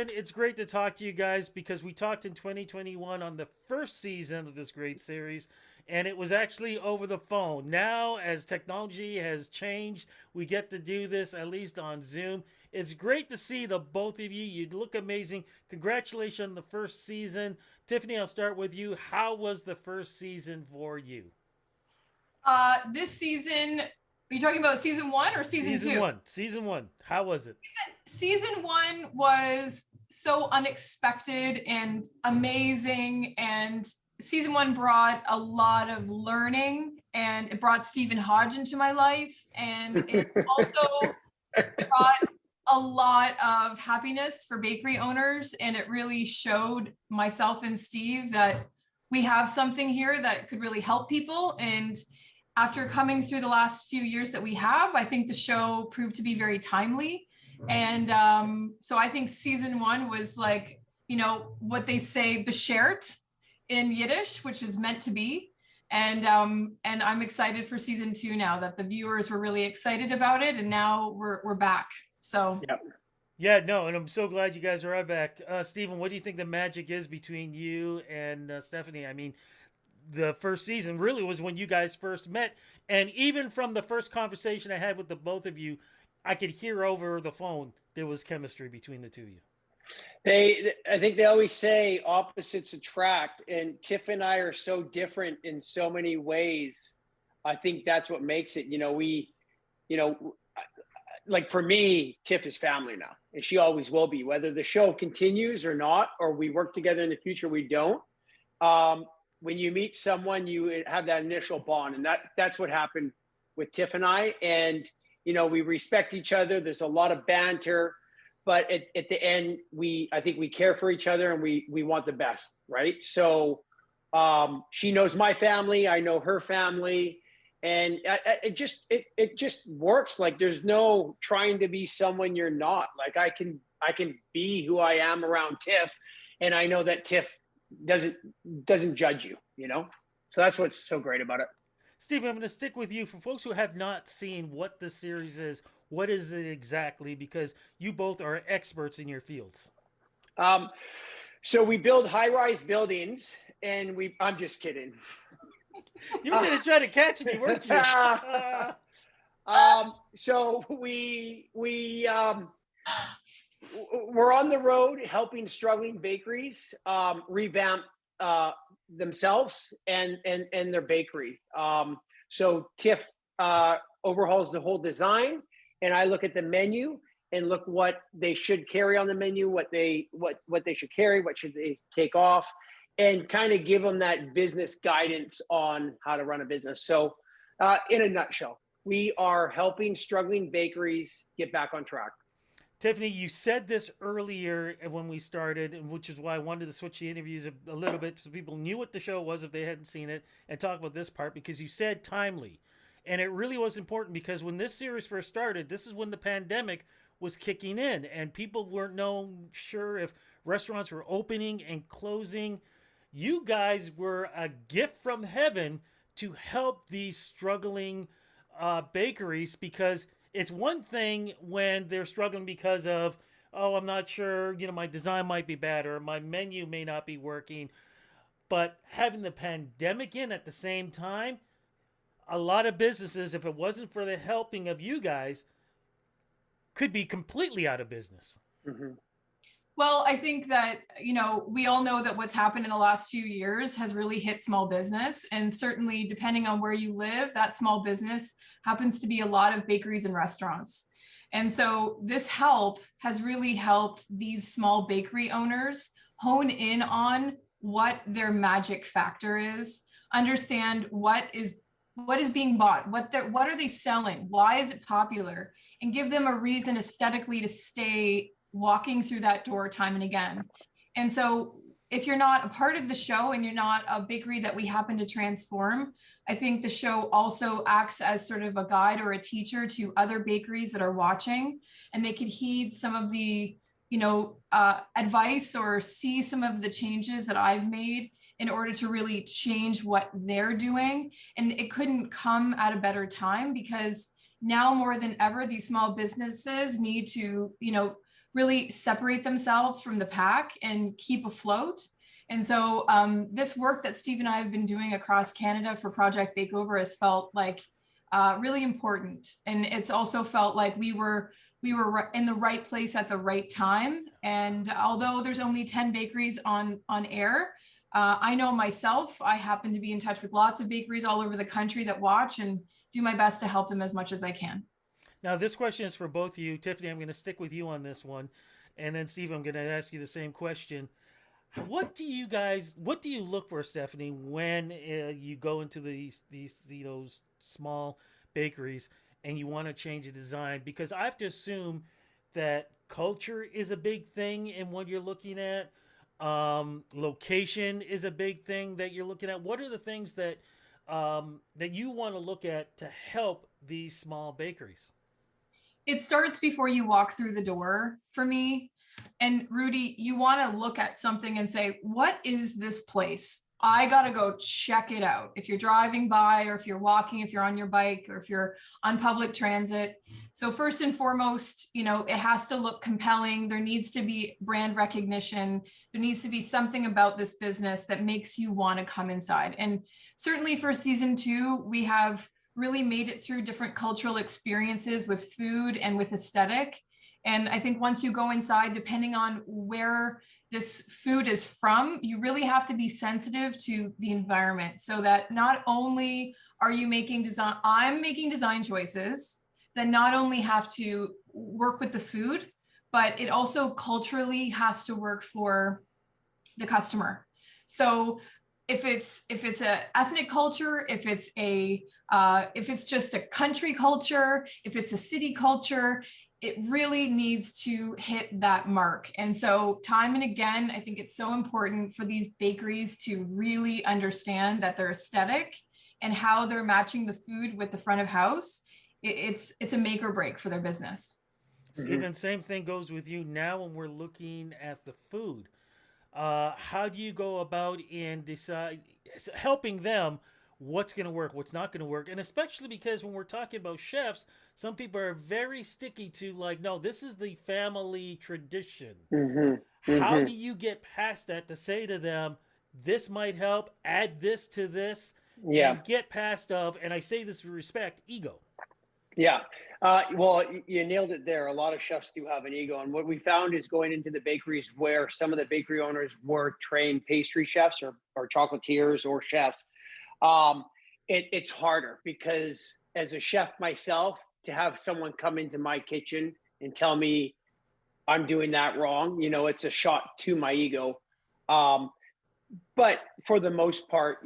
Stephen, it's great to talk to you guys because we talked in 2021 on the first season of this great series, and it was actually over the phone. Now, as technology has changed, we get to do this at least on Zoom. It's great to see the both of you. You look amazing. Congratulations on the first season. Tiffany, I'll start with you. How was the first season for you? This season, are you talking about season one or season Season two? one. Season one. How was it? Season one was so unexpected and amazing. And season one brought a lot of learning and it brought Stephen Hodge into my life. And it also brought a lot of happiness for bakery owners. And it really showed myself and Steve that we have something here that could really help people. And after coming through the last few years that we have, I think the show proved to be very timely. And so I think season one was like, what they say, beschert in Yiddish, which is meant to be. And I'm excited for season two now that the viewers were really excited about it. And now we're back. So Yep. Yeah, no, and I'm so glad you guys are right back. Stephen, what do you think the magic is between you and Stephanie? I mean, the first season really was when you guys first met, and even from the first conversation I had with the both of you, I could hear over the phone there was chemistry between the two of you. I think they always say opposites attract, and Tiff and I are so different in so many ways. I think that's what makes it. You know, like for me, Tiff is family now, and she always will be. Whether the show continues or not, or we work together in the future, we don't. When you meet someone, you have that initial bond, and that's what happened with Tiff and I. And we respect each other. There's a lot of banter, but at the end, I think we care for each other, and we want the best, right? So she knows my family, I know her family, and it just works. Like there's no trying to be someone you're not. Like I can be who I am around Tiff, and I know that Tiff doesn't judge you. So that's what's so great about it. Stephen, I'm going to stick with you. For folks who have not seen what the series is, what is it exactly? Because you both are experts in your fields. So we build high-rise buildings, and I'm just kidding. You were going to try to catch me, weren't you? So we're on the road helping struggling bakeries revamp themselves and their bakery. So Tiff overhauls the whole design, and I look at the menu and look what they should carry on the menu, what they should carry, what should they take off, and kind of give them that business guidance on how to run a business. So in a nutshell, we are helping struggling bakeries get back on track. Tiffany, you said this earlier when we started, which is why I wanted to switch the interviews a little bit so people knew what the show was if they hadn't seen it, and talk about this part, because you said timely. And it really was important because when this series first started, this is when the pandemic was kicking in and people weren't sure if restaurants were opening and closing. You guys were a gift from heaven to help these struggling bakeries, because it's one thing when they're struggling because of, oh, I'm not sure, my design might be bad or my menu may not be working. But having the pandemic in at the same time, a lot of businesses, if it wasn't for the helping of you guys, could be completely out of business. Mm-hmm. Well, I think that, we all know that what's happened in the last few years has really hit small business. And certainly, depending on where you live, that small business happens to be a lot of bakeries and restaurants. And so this help has really helped these small bakery owners hone in on what their magic factor is, understand what is being bought, what are they selling, why is it popular, and give them a reason aesthetically to stay walking through that door time and again. And so if you're not a part of the show and you're not a bakery that we happen to transform, I think the show also acts as sort of a guide or a teacher to other bakeries that are watching, and they could heed some of the advice or see some of the changes that I've made in order to really change what they're doing. And it couldn't come at a better time, because now more than ever, these small businesses need to, really separate themselves from the pack and keep afloat. And so this work that Steve and I have been doing across Canada for Project Bakeover has felt like really important. And it's also felt like we were in the right place at the right time. And although there's only 10 bakeries on air, I know myself, I happen to be in touch with lots of bakeries all over the country that watch, and do my best to help them as much as I can. Now, this question is for both of you. Tiffany, I'm going to stick with you on this one. And then, Steve, I'm going to ask you the same question. What do you look for, Stephanie, when you go into these small bakeries and you want to change the design? Because I have to assume that culture is a big thing in what you're looking at. Location is a big thing that you're looking at. What are the things that you want to look at to help these small bakeries? It starts before you walk through the door for me. And Rudy, you want to look at something and say, what is this place? I got to go check it out. If you're driving by, or if you're walking, if you're on your bike, or if you're on public transit. So first and foremost, it has to look compelling. There needs to be brand recognition. There needs to be something about this business that makes you want to come inside. And certainly for season 2, we have really made it through different cultural experiences with food and with aesthetic. And I think once you go inside, depending on where this food is from, you really have to be sensitive to the environment, so that not only are you I'm making design choices that not only have to work with the food, but it also culturally has to work for the customer. So if it's a ethnic culture, if it's just a country culture, if it's a city culture, it really needs to hit that mark. And so time and again, I think it's so important for these bakeries to really understand that their aesthetic and how they're matching the food with the front of house, it's a make or break for their business. Mm-hmm. Stephen, same thing goes with you now when we're looking at the food. How do you go about in decide helping them what's going to work, what's not going to work, and especially because when we're talking about chefs, some people are very sticky to like, no, this is the family tradition. Mm-hmm. How Mm-hmm. do you get past that to say to them, this might help, add this to this, Yeah. and get past of, and I say this with respect, ego. Yeah. Well, you nailed it there. A lot of chefs do have an ego. And what we found is going into the bakeries where some of the bakery owners were trained pastry chefs or chocolatiers or chefs, um, it's harder because as a chef myself, to have someone come into my kitchen and tell me I'm doing that wrong, it's a shot to my ego. Um, but for the most part,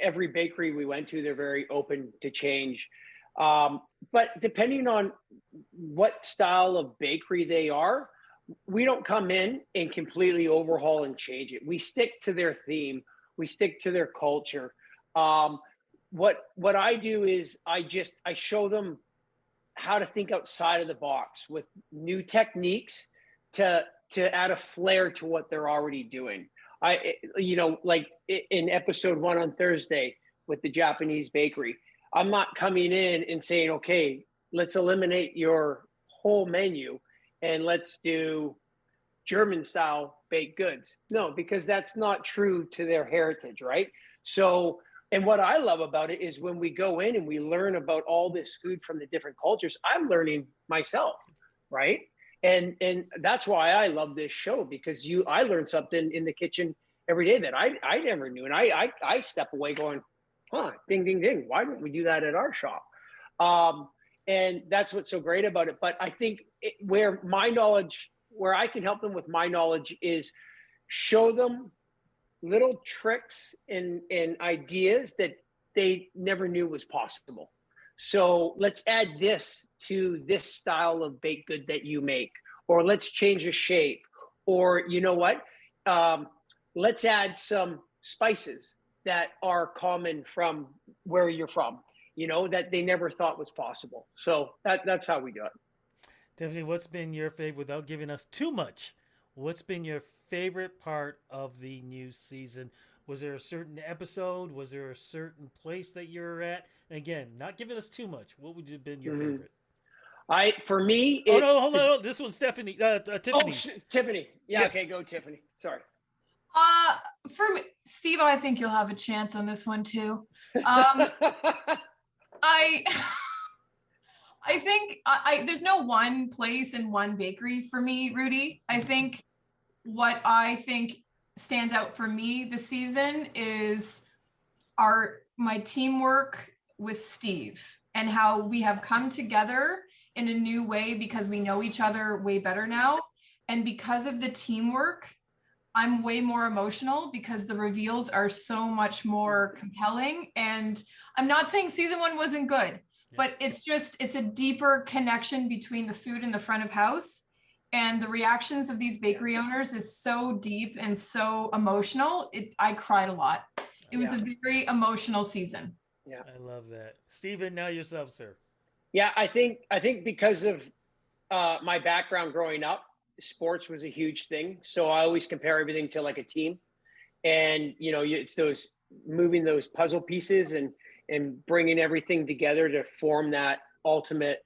every bakery we went to, they're very open to change. But depending on what style of bakery they are, we don't come in and completely overhaul and change it. We stick to their theme. We stick to their culture. Um, what I do is I show them how to think outside of the box with new techniques to add a flair to what they're already doing. Like in episode 1 on Thursday with the Japanese bakery, I'm not coming in and saying, okay, let's eliminate your whole menu and let's do German style baked goods. No, because that's not true to their heritage, right? So, and what I love about it is when we go in and we learn about all this food from the different cultures, I'm learning myself, right? And that's why I love this show, because I learn something in the kitchen every day that I never knew. And I step away going, huh, ding, ding, ding. Why don't we do that at our shop? Um, and that's what's so great about it. But I think where I can help them with my knowledge is show them little tricks and ideas that they never knew was possible. So let's add this to this style of baked good that you make, or let's change a shape, or you know what? Um, let's add some spices that are common from where you're from, that they never thought was possible. So that's how we do it. Tiffany, what's been your favorite, without giving us too much, what's been your favorite part of the new season? Was there a certain episode? Was there a certain place that you're at? And again, not giving us too much. What would have been your Mhm. favorite? For me, Oh it's no, hold on. This one's Stephanie. Tiffany's. Tiffany. Yeah, Yes. okay, go Tiffany. Sorry. For me, Steve, I think you'll have a chance on this one too. I I think there's no one place and one bakery for me, Rudy. I think what I think stands out for me this season is my teamwork with Steve and how we have come together in a new way because we know each other way better now. And because of the teamwork, I'm way more emotional because the reveals are so much more compelling. And I'm not saying season 1 wasn't good, but it's a deeper connection between the food and the front of house. And the reactions of these bakery owners is so deep and so emotional. I cried a lot. It was a very emotional season. Yeah. I love that. Steven, now yourself, sir. Yeah, I think because of my background growing up, sports was a huge thing. So I always compare everything to like a team. And, it's those moving those puzzle pieces and bringing everything together to form that ultimate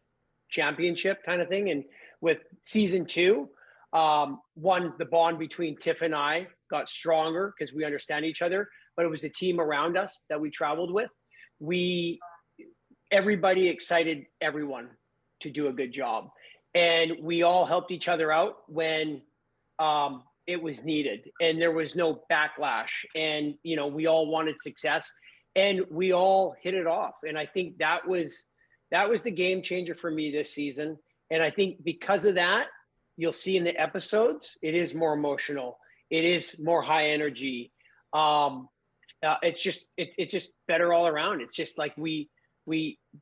championship kind of thing. And with season 2, the bond between Tiff and I got stronger because we understand each other, but it was the team around us that we traveled with. Everybody excited everyone to do a good job. And we all helped each other out when it was needed. And there was no backlash. And, we all wanted success and we all hit it off. And I think that was the game changer for me this season. And I think because of that, you'll see in the episodes, it is more emotional. It is more high energy. It's just better all around. It's just like we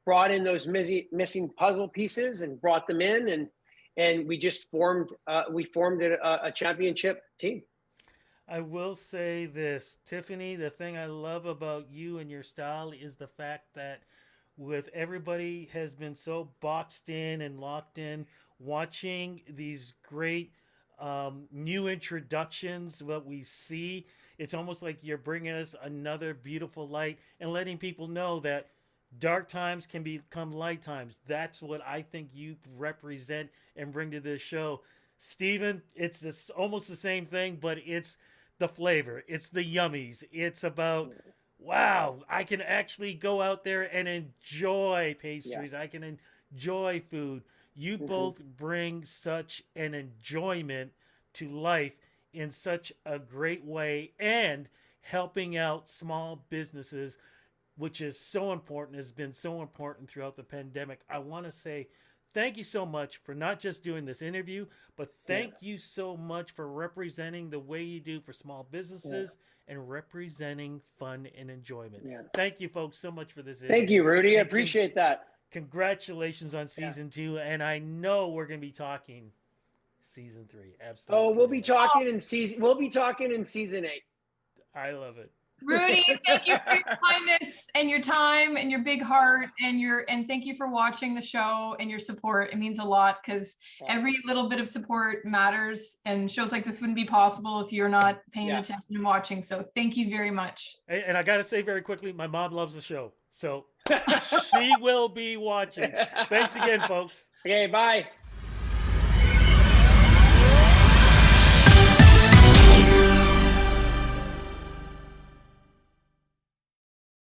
brought in those missing puzzle pieces and brought them in, and we just formed a championship team. I will say this, Tiffany, the thing I love about you and your style is the fact that with everybody has been so boxed in and locked in, watching these great new introductions, what we see, it's almost like you're bringing us another beautiful light and letting people know that dark times can become light times. That's what I think you represent and bring to this show. Steven, it's almost the same thing, but it's the flavor. It's the yummies. It's about, wow, I can actually go out there and enjoy pastries. I can enjoy food. You both bring such an enjoyment to life in such a great way, and helping out small businesses, which is so important, has been so important throughout the pandemic. I want to say thank you so much for not just doing this interview, but thank you so much for representing the way you do for small businesses and representing fun and enjoyment. Thank you, folks, so much for this interview. Thank you, Rudy. I appreciate that. Congratulations on season 2, and I know we're going to be talking season 3. Absolutely. Oh, we'll be talking in season 8. I love it. Rudy, thank you for your kindness and your time and your big heart and thank you for watching the show and your support. It means a lot because every little bit of support matters, and shows like this wouldn't be possible if you're not paying attention and watching. So thank you very much. And I got to say very quickly, my mom loves the show, so she will be watching. Thanks again, folks. Okay, bye.